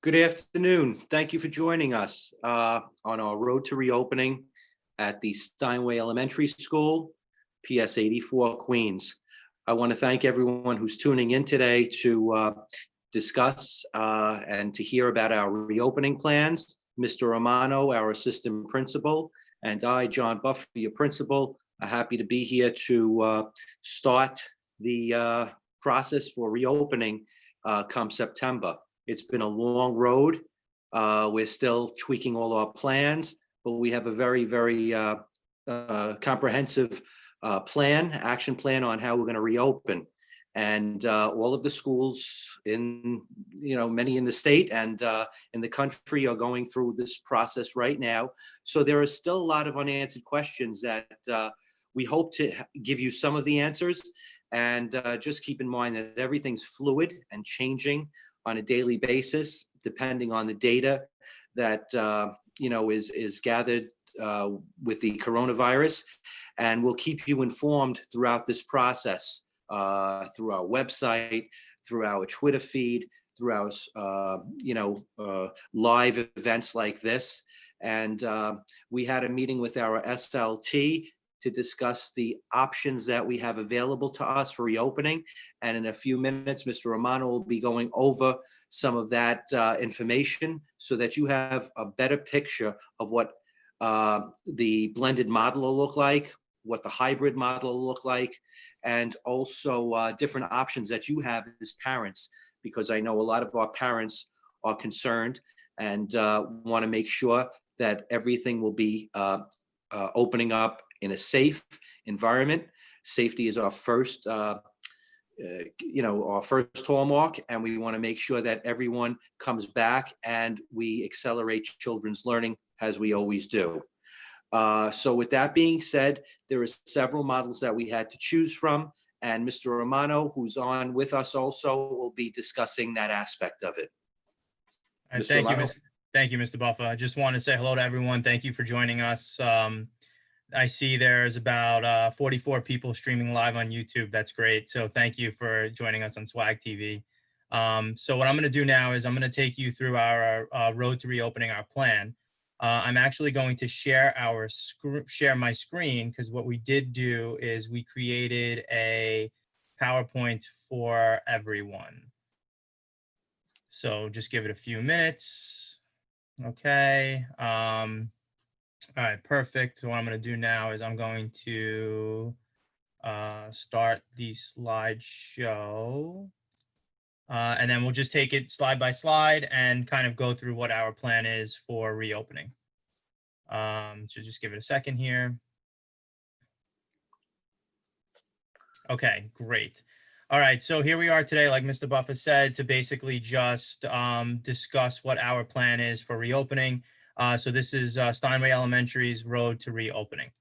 Good afternoon. Thank you for joining us on our road to reopening at the Steinway Elementary School, PS 84, Queens. I want to thank everyone who's tuning in today to discuss and to hear about our reopening plans. Mr. Romano, our assistant principal, and I, John Buffer, your principal, are happy to be here to start the process for reopening come September. It's been a long road. We're still tweaking all our plans, but we have a very comprehensive action plan on how we're going to reopen. And all of the schools many in the state and in the country are going through this process right now. So there are still a lot of unanswered questions that we hope to give you some of the answers. And just keep in mind that everything's fluid and changing on a daily basis, depending on the data that is gathered with the coronavirus. And we'll keep you informed throughout this process, through our website, through our Twitter feed, through our live events like this. And we had a meeting with our SLT to discuss the options that we have available to us for reopening. And in a few minutes, Mr. Romano will be going over some of that information so that you have a better picture of what the blended model will look like, what the hybrid model will look like, and also different options that you have as parents, because I know a lot of our parents are concerned and want to make sure that everything will be opening up in a safe environment. Safety is our first, our first hallmark, and we want to make sure that everyone comes back and we accelerate children's learning as we always do. So with that being said, there are several models that we had to choose from, and Mr. Romano, who's on with us also, will be discussing that aspect of it. Thank you, Mr. Buffer. I just want to say hello to everyone. Thank you for joining us. I see there's about 44 people streaming live on YouTube. That's great. So thank you for joining us on Swag TV. So what I'm going to do now is I'm going to take you through our road to reopening our plan. I'm actually going to share my screen, because what we did do is we created a PowerPoint for everyone. So just give it a few minutes. Okay. All right, perfect. So what I'm going to do now is I'm going to start the slideshow. And then we'll just take it slide by slide and kind of go through what our plan is for reopening. So just give it a second here. Okay, great. All right, so here we are today, like Mr. Buffer said, to basically just discuss what our plan is for reopening. So this is Steinway Elementary's road to reopening.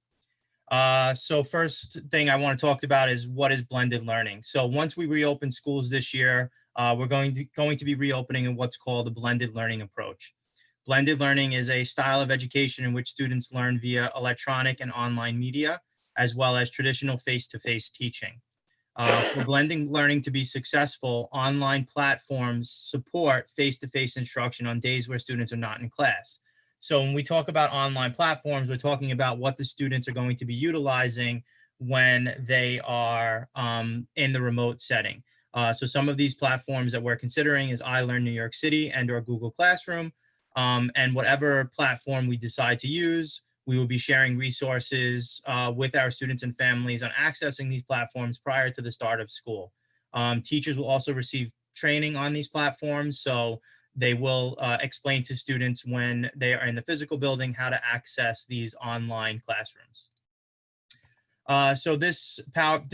So first thing I want to talk about is what is blended learning. So once we reopen schools this year, we're going to be reopening in what's called a blended learning approach. Blended learning is a style of education in which students learn via electronic and online media, as well as traditional face-to-face teaching. For blending learning to be successful, online platforms support face-to-face instruction on days where students are not in class. So when we talk about online platforms, we're talking about what the students are going to be utilizing when they are in the remote setting. So some of these platforms that we're considering is iLearn New York City and/or Google Classroom. And whatever platform we decide to use, we will be sharing resources with our students and families on accessing these platforms prior to the start of school. Teachers will also receive training on these platforms, so they will explain to students when they are in the physical building how to access these online classrooms. So this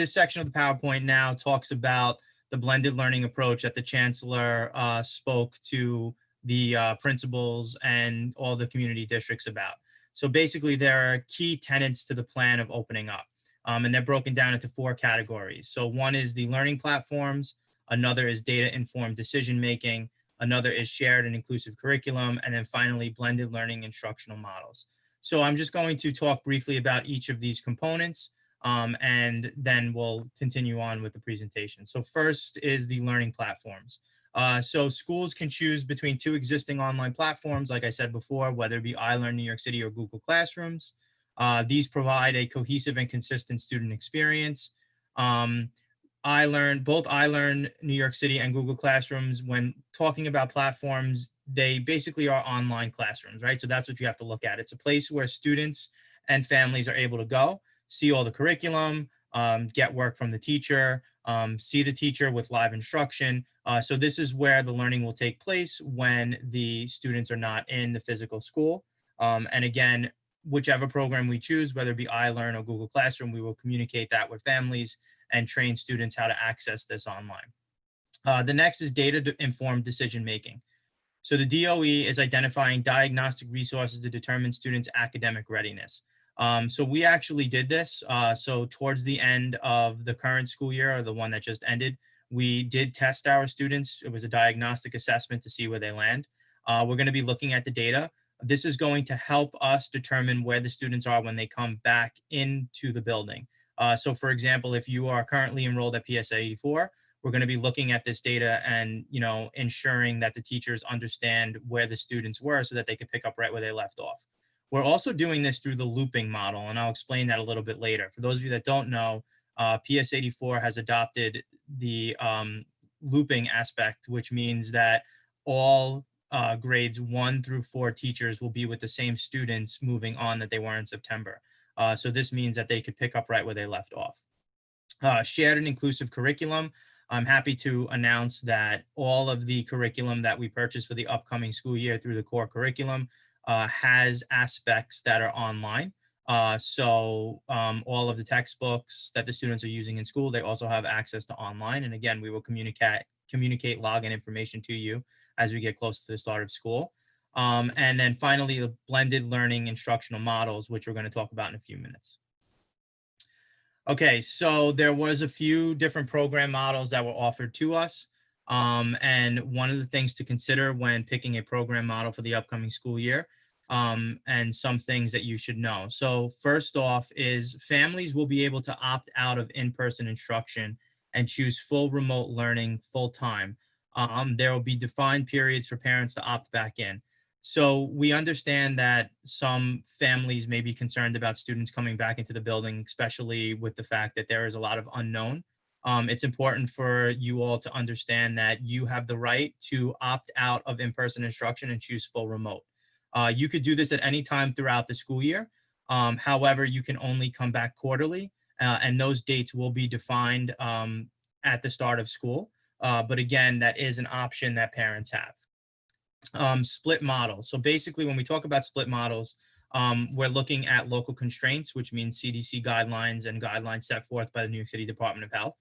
section of the PowerPoint now talks about the blended learning approach that the Chancellor spoke to the principals and all the community districts about. So basically, there are key tenets to the plan of opening up, and they're broken down into 4 categories. So one is the learning platforms, another is data-informed decision-making, another is shared and inclusive curriculum, and then finally, blended learning instructional models. So I'm just going to talk briefly about each of these components, and then we'll continue on with the presentation. So first is the learning platforms. So schools can choose between two existing online platforms, like I said before, whether it be iLearn New York City or Google Classrooms. These provide a cohesive and consistent student experience. Um, both iLearn New York City and Google Classrooms, when talking about platforms, they basically are online classrooms, right? So that's what you have to look at. It's a place where students and families are able to go, see all the curriculum, get work from the teacher, see the teacher with live instruction. So this is where the learning will take place when the students are not in the physical school. And again, whichever program we choose, whether it be iLearn or Google Classroom, we will communicate that with families and train students how to access this online. The next is data-informed decision making. So the DOE is identifying diagnostic resources to determine students' academic readiness. So we actually did this. So towards the end of the current school year, or the one that just ended, we did test our students. It was a diagnostic assessment to see where they land. We're going to be looking at the data. This is going to help us determine where the students are when they come back into the building. So for example, if you are currently enrolled at PSA 84, we're going to be looking at this data and, ensuring that the teachers understand where the students were so that they could pick up right where they left off. We're also doing this through the looping model, and I'll explain that a little bit later. For those of you that don't know, PS 84 has adopted the looping aspect, which means that all grades 1 through 4 teachers will be with the same students moving on that they were in September. So this means that they could pick up right where they left off. Shared and inclusive curriculum. I'm happy to announce that all of the curriculum that we purchased for the upcoming school year through the core curriculum has aspects that are online. So all of the textbooks that the students are using in school, they also have access to online. And again, we will communicate login information to you as we get close to the start of school. And then finally, the blended learning instructional models, which we're going to talk about in a few minutes. Okay, so there was a few different program models that were offered to us. And one of the things to consider when picking a program model for the upcoming school year, and some things that you should know. So first off is families will be able to opt out of in-person instruction and choose full remote learning full time. There will be defined periods for parents to opt back in. So we understand that some families may be concerned about students coming back into the building, especially with the fact that there is a lot of unknown. It's important for you all to understand that you have the right to opt out of in-person instruction and choose full remote. You could do this at any time throughout the school year. However, you can only come back quarterly, and those dates will be defined at the start of school. But again, that is an option that parents have. Split model. So basically, when we talk about split models, we're looking at local constraints, which means CDC guidelines and guidelines set forth by the New York City Department of Health.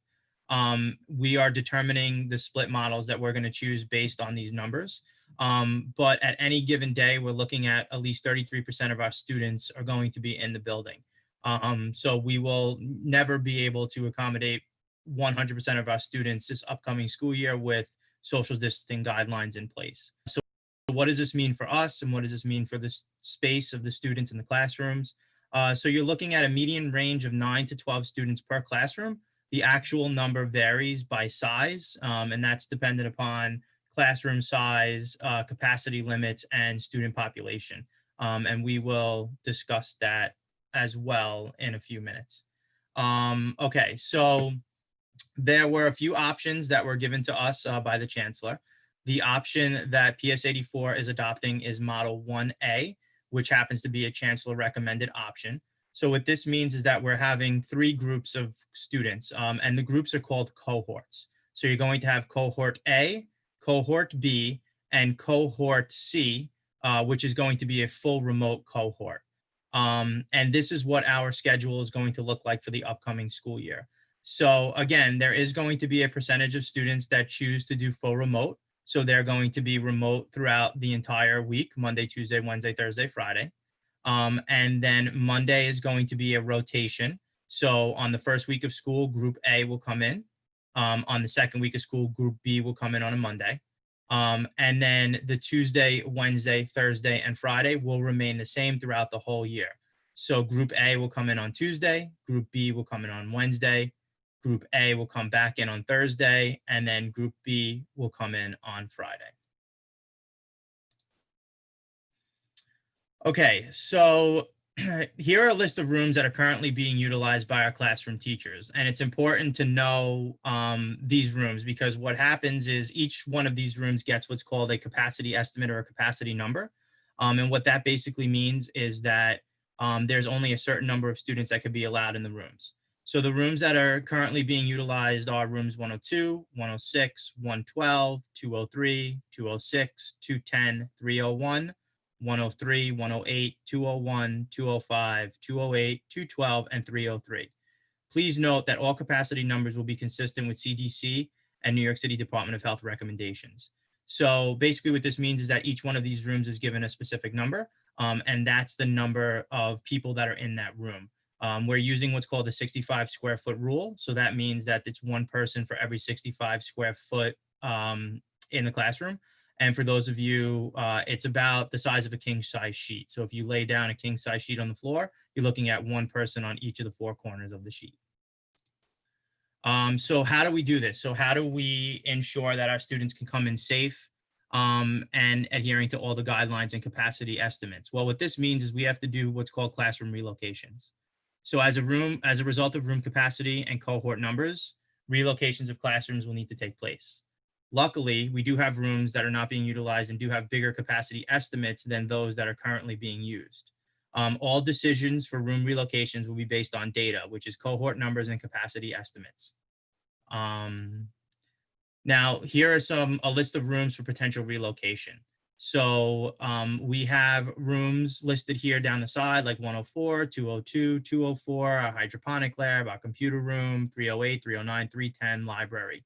We are determining the split models that we're going to choose based on these numbers. But at any given day, we're looking at least 33% of our students are going to be in the building. So we will never be able to accommodate 100% of our students this upcoming school year with social distancing guidelines in place. So what does this mean for us, and what does this mean for the space of the students in the classrooms? So you're looking at a median range of 9 to 12 students per classroom. The actual number varies by size, and that's dependent upon classroom size, capacity limits, and student population. And we will discuss that as well in a few minutes. Okay, so there were a few options that were given to us by the chancellor. The option that PS 84 is adopting is Model 1A, which happens to be a chancellor recommended option. So what this means is that we're having 3 groups of students, and the groups are called cohorts. So you're going to have cohort A, cohort B, and cohort C, which is going to be a full remote cohort. And this is what our schedule is going to look like for the upcoming school year. So again, there is going to be a percentage of students that choose to do full remote. So they're going to be remote throughout the entire week, Monday, Tuesday, Wednesday, Thursday, Friday. And then Monday is going to be a rotation. So on the first week of school, group A will come in. On the second week of school, group B will come in on a Monday. And then the Tuesday, Wednesday, Thursday, and Friday will remain the same throughout the whole year. So group A will come in on Tuesday, group B will come in on Wednesday, Group A will come back in on Thursday, and then Group B will come in on Friday. Okay, so here are a list of rooms that are currently being utilized by our classroom teachers. And it's important to know these rooms, because what happens is each one of these rooms gets what's called a capacity estimate or a capacity number. And what that basically means is that there's only a certain number of students that could be allowed in the rooms. So the rooms that are currently being utilized are rooms 102, 106, 112, 203, 206, 210, 301, 103, 108, 201, 205, 208, 212, and 303. Please note that all capacity numbers will be consistent with CDC and New York City Department of Health recommendations. So basically what this means is that each one of these rooms is given a specific number, and that's the number of people that are in that room. We're using what's called the 65 square foot rule. So that means that it's one person for every 65 square foot in the classroom. And for those of you, it's about the size of a king size sheet. So if you lay down a king size sheet on the floor, you're looking at one person on each of the four corners of the sheet. So how do we do this? So how do we ensure that our students can come in safe and adhering to all the guidelines and capacity estimates? Well, what this means is we have to do what's called classroom relocations. So as a result of room capacity and cohort numbers, relocations of classrooms will need to take place. Luckily, we do have rooms that are not being utilized and do have bigger capacity estimates than those that are currently being used. All decisions for room relocations will be based on data, which is cohort numbers and capacity estimates. Now, here are a list of rooms for potential relocation. So we have rooms listed here down the side, like 104, 202, 204, our hydroponic lab, our computer room, 308, 309, 310, library.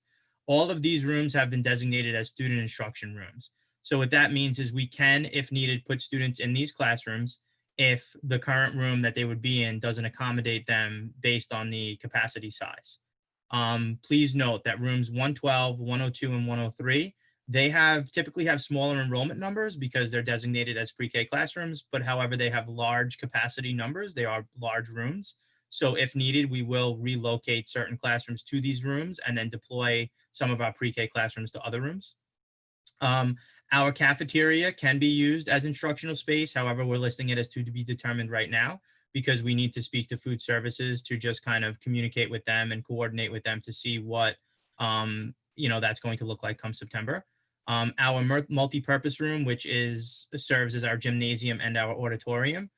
All of these rooms have been designated as student instruction rooms. So what that means is we can, if needed, put students in these classrooms if the current room that they would be in doesn't accommodate them based on the capacity size. Please note that rooms 112, 102, and 103, they typically have smaller enrollment numbers because they're designated as pre-K classrooms, but however, they have large capacity numbers. They are large rooms. So if needed, we will relocate certain classrooms to these rooms and then deploy some of our pre-K classrooms to other rooms. Our cafeteria can be used as instructional space. However, we're listing it as to be determined right now because we need to speak to food services to just kind of communicate with them and coordinate with them to see what, that's going to look like come September. Our multi-purpose room, which serves as our gymnasium and our auditorium,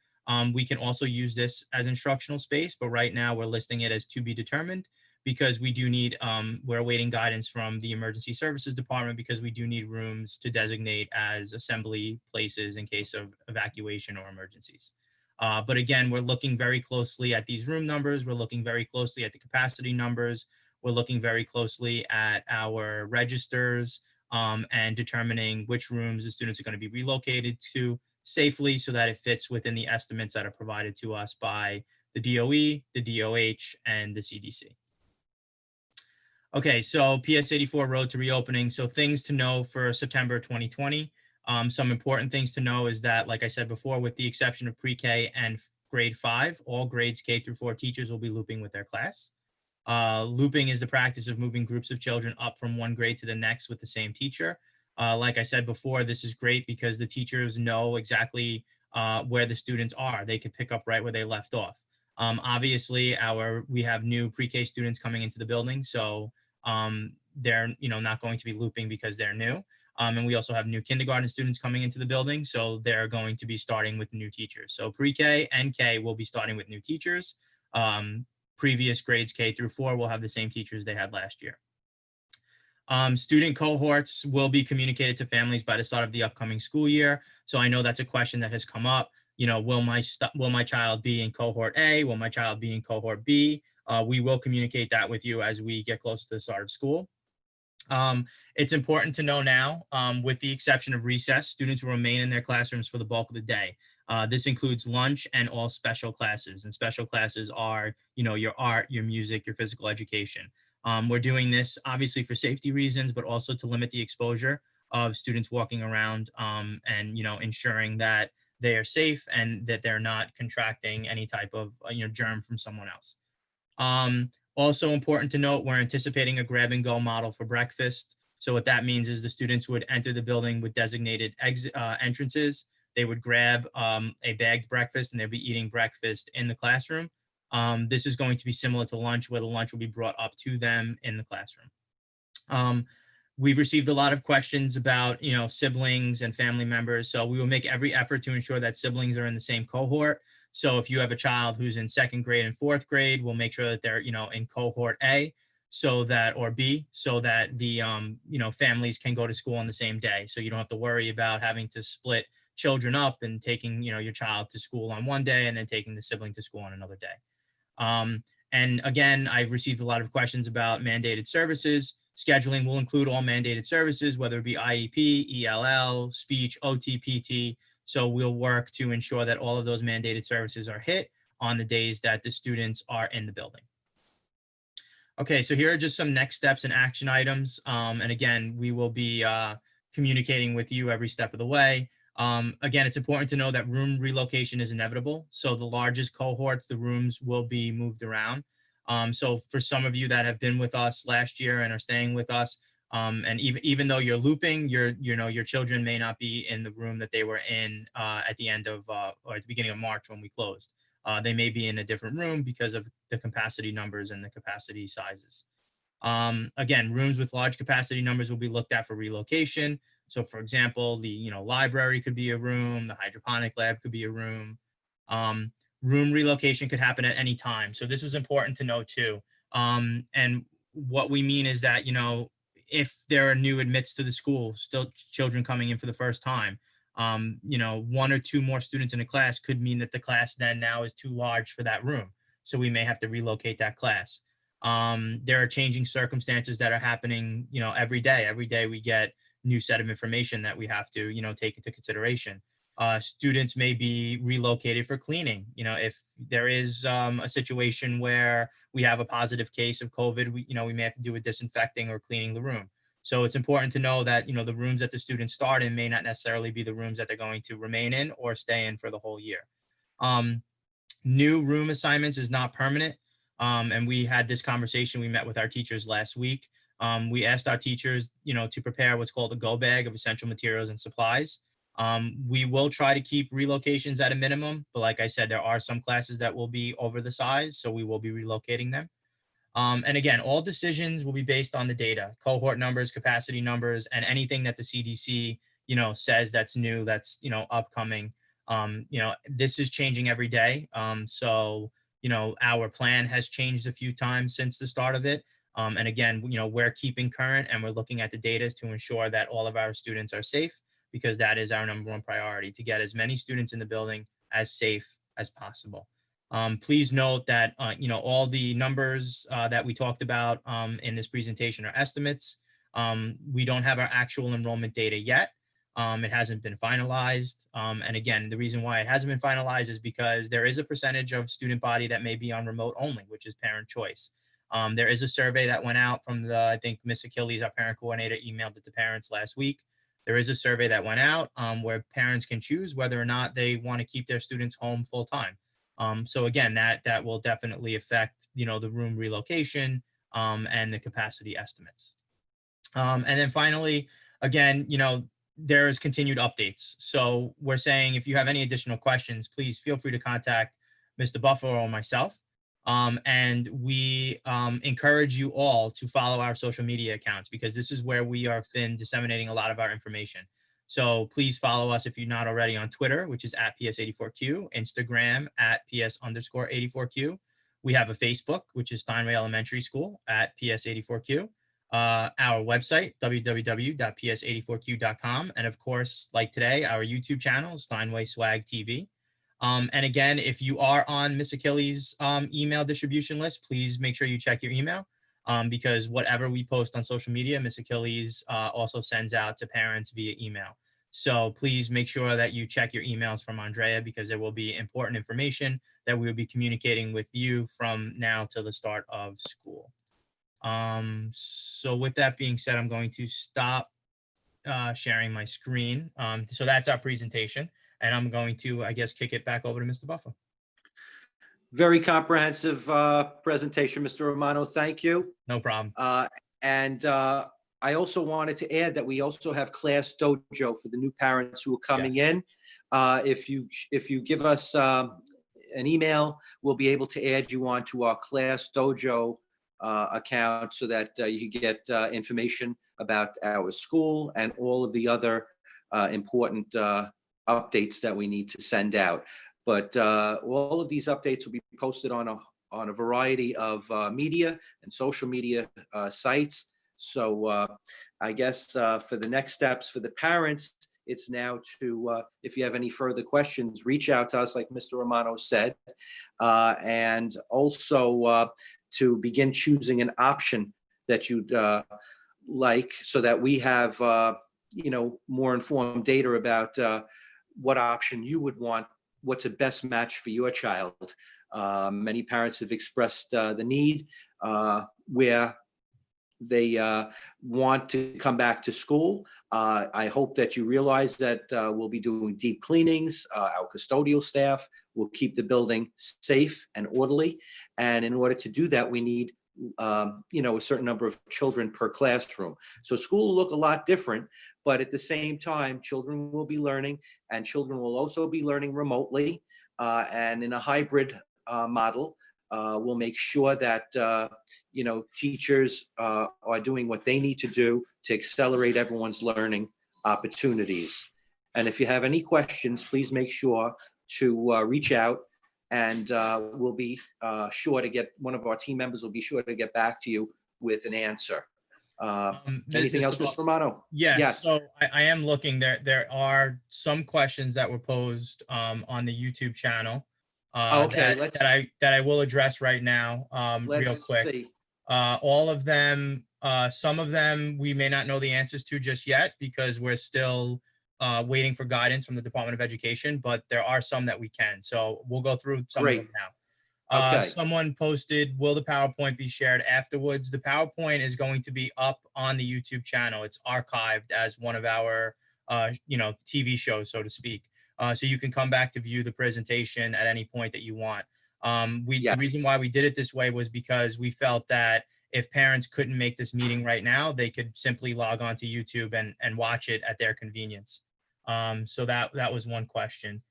we can also use this as instructional space, but right now we're listing it as to be determined because we do need, we're awaiting guidance from the emergency services department because we do need rooms to designate as assembly places in case of evacuation or emergencies. But again, we're looking very closely at these room numbers. We're looking very closely at the capacity numbers. We're looking very closely at our registers and determining which rooms the students are going to be relocated to safely so that it fits within the estimates that are provided to us by the DOE, the DOH, and the CDC. Okay, so PS 84 road to reopening. So things to know for September 2020. Some important things to know is that, like I said before, with the exception of pre-K and grade 5, all grades K through 4 teachers will be looping with their class. Looping is the practice of moving groups of children up from one grade to the next with the same teacher. Like I said before, this is great because the teachers know exactly where the students are. They can pick up right where they left off. Obviously, we have new pre-K students coming into the building, so they're not going to be looping because they're new. And we also have new kindergarten students coming into the building, so they're going to be starting with new teachers. So pre-K and K will be starting with new teachers. Previous grades K through 4 will have the same teachers they had last year. Student cohorts will be communicated to families by the start of the upcoming school year. So I know that's a question that has come up. Will my child be in cohort A? Will my child be in cohort B? We will communicate that with you as we get close to the start of school. It's important to know now, with the exception of recess, students will remain in their classrooms for the bulk of the day. This includes lunch and all special classes. And special classes are, your art, your music, your physical education. We're doing this obviously for safety reasons, but also to limit the exposure of students walking around and, ensuring that they are safe and that they're not contracting any type of, germ from someone else. Also important to note, we're anticipating a grab and go model for breakfast. So what that means is the students would enter the building with designated entrances. They would grab a bagged breakfast and they'll be eating breakfast in the classroom. This is going to be similar to lunch, where the lunch will be brought up to them in the classroom. We've received a lot of questions about, siblings and family members. So we will make every effort to ensure that siblings are in the same cohort. So if you have a child who's in second grade and fourth grade, we'll make sure that they're, in cohort A, so that, or B, so that the, families can go to school on the same day. So you don't have to worry about having to split children up and taking, your child to school on one day and then taking the sibling to school on another day. And again, I've received a lot of questions about mandated services. Scheduling will include all mandated services, whether it be IEP, ELL, speech, OT, PT. So we'll work to ensure that all of those mandated services are hit on the days that the students are in the building. Okay, so here are just some next steps and action items. And again, we will be communicating with you every step of the way. Again, it's important to know that room relocation is inevitable. So the largest cohorts, the rooms will be moved around. So for some of you that have been with us last year and are staying with us, and even though you're looping, your children may not be in the room that they were in at the end of or at the beginning of March when we closed. They may be in a different room because of the capacity numbers and the capacity sizes. Again, rooms with large capacity numbers will be looked at for relocation. So for example, the library could be a room, the hydroponic lab could be a room. Room relocation could happen at any time. So this is important to know too. And what we mean is that, if there are new admits to the school, still children coming in for the first time, one or two more students in a class could mean that the class then now is too large for that room. So we may have to relocate that class. There are changing circumstances that are happening, every day. Every day we get new set of information that we have to, take into consideration. Students may be relocated for cleaning. If there is a situation where we have a positive case of COVID, we may have to do a disinfecting or cleaning the room. So it's important to know that, the rooms that the students start in may not necessarily be the rooms that they're going to remain in or stay in for the whole year. New room assignments is not permanent. And we had this conversation. We met with our teachers last week. We asked our teachers, to prepare what's called a go bag of essential materials and supplies. We will try to keep relocations at a minimum, but like I said, there are some classes that will be over the size, so we will be relocating them. And again, all decisions will be based on the data, cohort numbers, capacity numbers, and anything that the CDC, says that's new, that's, upcoming. This is changing every day. So, our plan has changed a few times since the start of it. And again, we're keeping current and we're looking at the data to ensure that all of our students are safe, because that is our number one priority, to get as many students in the building as safe as possible. Please note that, all the numbers that we talked about in this presentation are estimates. We don't have our actual enrollment data yet. It hasn't been finalized. And again, the reason why it hasn't been finalized is because there is a percentage of student body that may be on remote only, which is parent choice. There is a survey that went out from I think Miss Achilles, our parent coordinator, emailed it to parents last week. There is a survey that went out where parents can choose whether or not they want to keep their students home full time. So again, that will definitely affect, the room relocation and the capacity estimates. And then finally, again, there is continued updates. So we're saying if you have any additional questions, please feel free to contact Mr. Buffer or myself. And we encourage you all to follow our social media accounts, because this is where we have been disseminating a lot of our information. So please follow us if you're not already on Twitter, which is at PS84Q, Instagram at PS_84Q. We have a Facebook, which is Steinway Elementary School at PS84Q. Our website, www.ps84q.com. And of course, like today, our YouTube channel, Steinway Swag TV. And again, if you are on Miss Achilles' email distribution list, please make sure you check your email, because whatever we post on social media, Miss Achilles also sends out to parents via email. So please make sure that you check your emails from Andrea, because there will be important information that we will be communicating with you from now till the start of school. So with that being said, I'm going to stop sharing my screen. So that's our presentation. And I'm going to, I guess, kick it back over to Mr. Buffer. Very comprehensive presentation, Mr. Romano. Thank you. No problem. And I also wanted to add that we also have Class Dojo for the new parents who are coming Yes. in. If you give us an email, we'll be able to add you on to our Class Dojo account so that you can get information about our school and all of the other important updates that we need to send out. But all of these updates will be posted on a variety of media and social media sites. So I guess for the next steps for the parents, it's now to, if you have any further questions, reach out to us, like Mr. Romano said, and also to begin choosing an option that you'd like, so that we have, more informed data about what option you would want, what's a best match for your child. Many parents have expressed the need where they want to come back to school. I hope that you realize that we'll be doing deep cleanings. Our custodial staff will keep the building safe and orderly. And in order to do that, we need a certain number of children per classroom. So school will look a lot different, but at the same time, children will be learning, and children will also be learning remotely and in a hybrid model. We'll make sure that teachers are doing what they need to do to accelerate everyone's learning opportunities. And if you have any questions, please make sure to reach out, and we'll be sure to get, one of our team members will be sure to get back to you with an answer. Anything else, Mr. Romano? Yes. Yes. So I am looking there. There are some questions that were posed on the YouTube channel. Okay, that I will address right now, real quick. See. All of them, some of them we may not know the answers to just yet because we're still waiting for guidance from the Department of Education, but there are some that we can. So we'll go through some of them now. Okay. Someone posted, will the PowerPoint be shared afterwards? The PowerPoint is going to be up on the YouTube channel. It's archived as one of our, TV shows, so to speak. So you can come back to view the presentation at any point that you want. The reason why we did it this way was because we felt that if parents couldn't make this meeting right now, they could simply log on to YouTube and watch it at their convenience. So that was one question.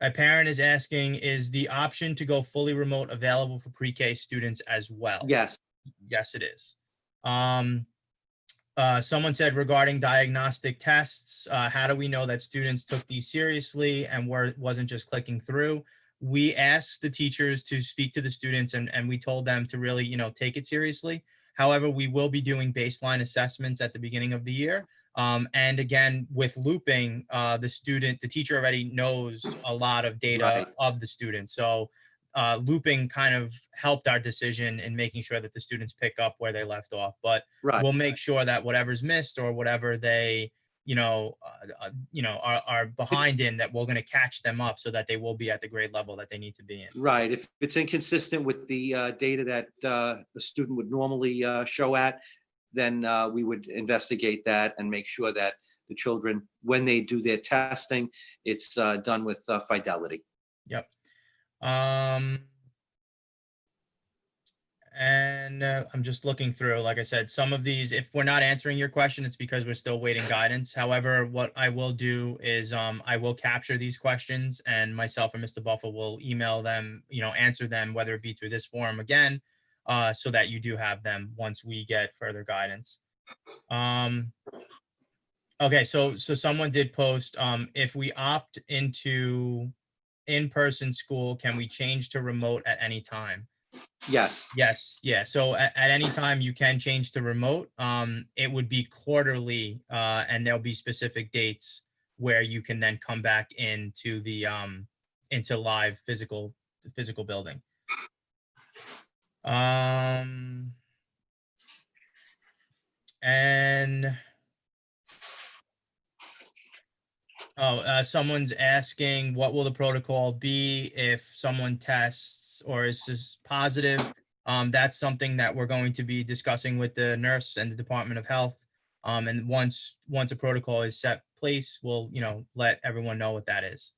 A parent is asking, is the option to go fully remote available for pre-K students as well? Yes. Yes, it is. Someone said regarding diagnostic tests, how do we know that students took these seriously and wasn't just clicking through? We asked the teachers to speak to the students and we told them to really, take it seriously. However, we will be doing baseline assessments at the beginning of the year. And again, with looping, the teacher already knows a lot of data of the student. So looping kind of helped our decision in making sure that the students pick up where they left off. But we'll make sure that whatever's missed or whatever they, are behind in, that we're going to catch them up so that they will be at the grade level that they need to be in. Right. If it's inconsistent with the data that a student would normally show at, then we would investigate that and make sure that the children, when they do their testing, it's done with fidelity. Yep. And I'm just looking through, like I said, some of these, if we're not answering your question, it's because we're still waiting guidance. However, what I will do is I will capture these questions, and myself and Mr. Buffer will email them, answer them, whether it be through this forum again, so that you do have them once we get further guidance. Okay, so someone did post, if we opt into in-person school, can we change to remote at any time? Yes. Yes. Yeah. So at any time you can change to remote. It would be quarterly, and there'll be specific dates where you can then come back into the into live physical building. And someone's asking, what will the protocol be if someone tests or is just positive? That's something that we're going to be discussing with the nurse and the Department of Health. And once a protocol is set place, we'll, let everyone know what that is.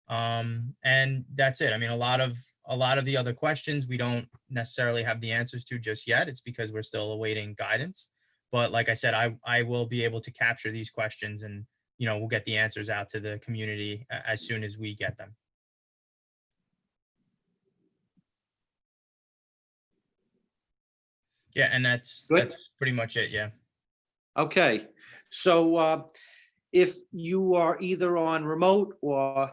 And that's it. I mean, a lot of the other questions we don't necessarily have the answers to just yet. It's because we're still awaiting guidance. But like I said, I will be able to capture these questions, and we'll get the answers out to the community as soon as we get them. Yeah, and Good. that's pretty much it. Yeah. Okay. So if you are either on remote or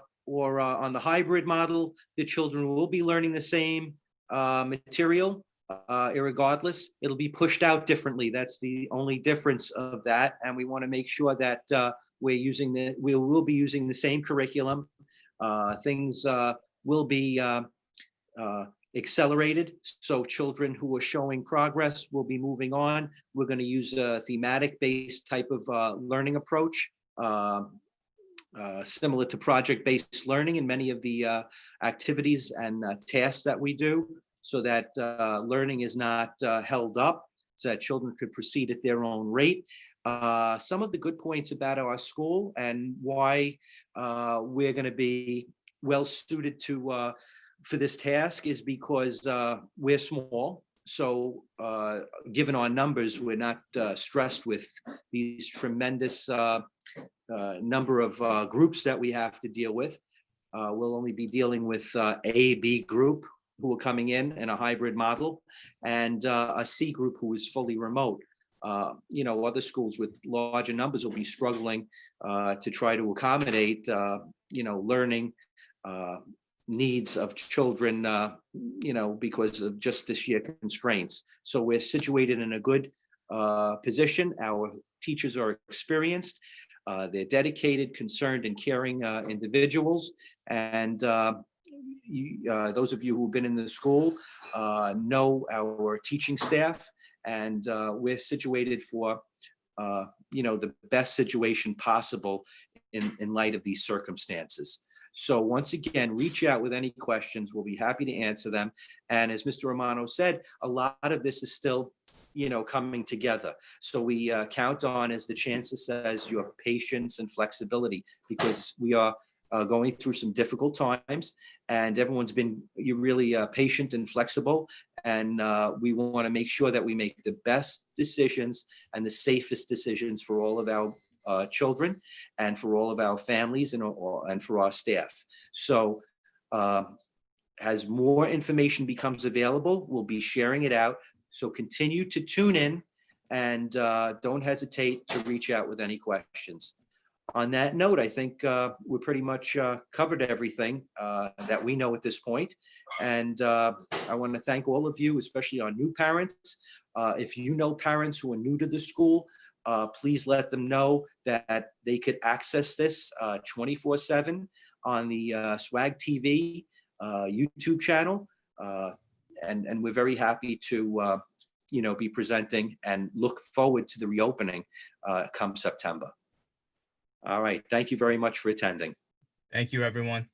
on the hybrid model, the children will be learning the same material. Irregardless, it'll be pushed out differently. That's the only difference of that, and we want to make sure that we will be using the same curriculum. Things will be accelerated, so children who are showing progress will be moving on. We're going to use a thematic-based type of learning approach, similar to project-based learning in many of the activities and tasks that we do, so that learning is not held up, so that children could proceed at their own rate. Some of the good points about our school and why we're going to be well suited to for this task is because we're small. So given our numbers, we're not stressed with these tremendous number of groups that we have to deal with. We'll only be dealing with A, B group who are coming in a hybrid model, and a C group who is fully remote. Other schools with larger numbers will be struggling to try to accommodate, learning needs of children, because of just the sheer constraints. So we're situated in a good position. Our teachers are experienced. They're dedicated, concerned, and caring individuals. And those of you who've been in the school know our teaching staff, and we're situated for the best situation possible in light of these circumstances. So once again, reach out with any questions. We'll be happy to answer them. And as Mr. Romano said, a lot of this is still coming together. So we count on, as the chancellor says, your patience and flexibility, because we are going through some difficult times, and everyone's been really patient and flexible. And we want to make sure that we make the best decisions and the safest decisions for all of our children and for all of our families and for our staff. So as more information becomes available, we'll be sharing it out. So continue to tune in, and don't hesitate to reach out with any questions. On that note, I think we're pretty much covered everything that we know at this point. And I want to thank all of you, especially our new parents. If you know parents who are new to the school, please let them know that they could access this 24/7 on the Swag TV YouTube channel. And we're very happy to, be presenting and look forward to the reopening come September. All right. Thank you very much for attending. Thank you, everyone.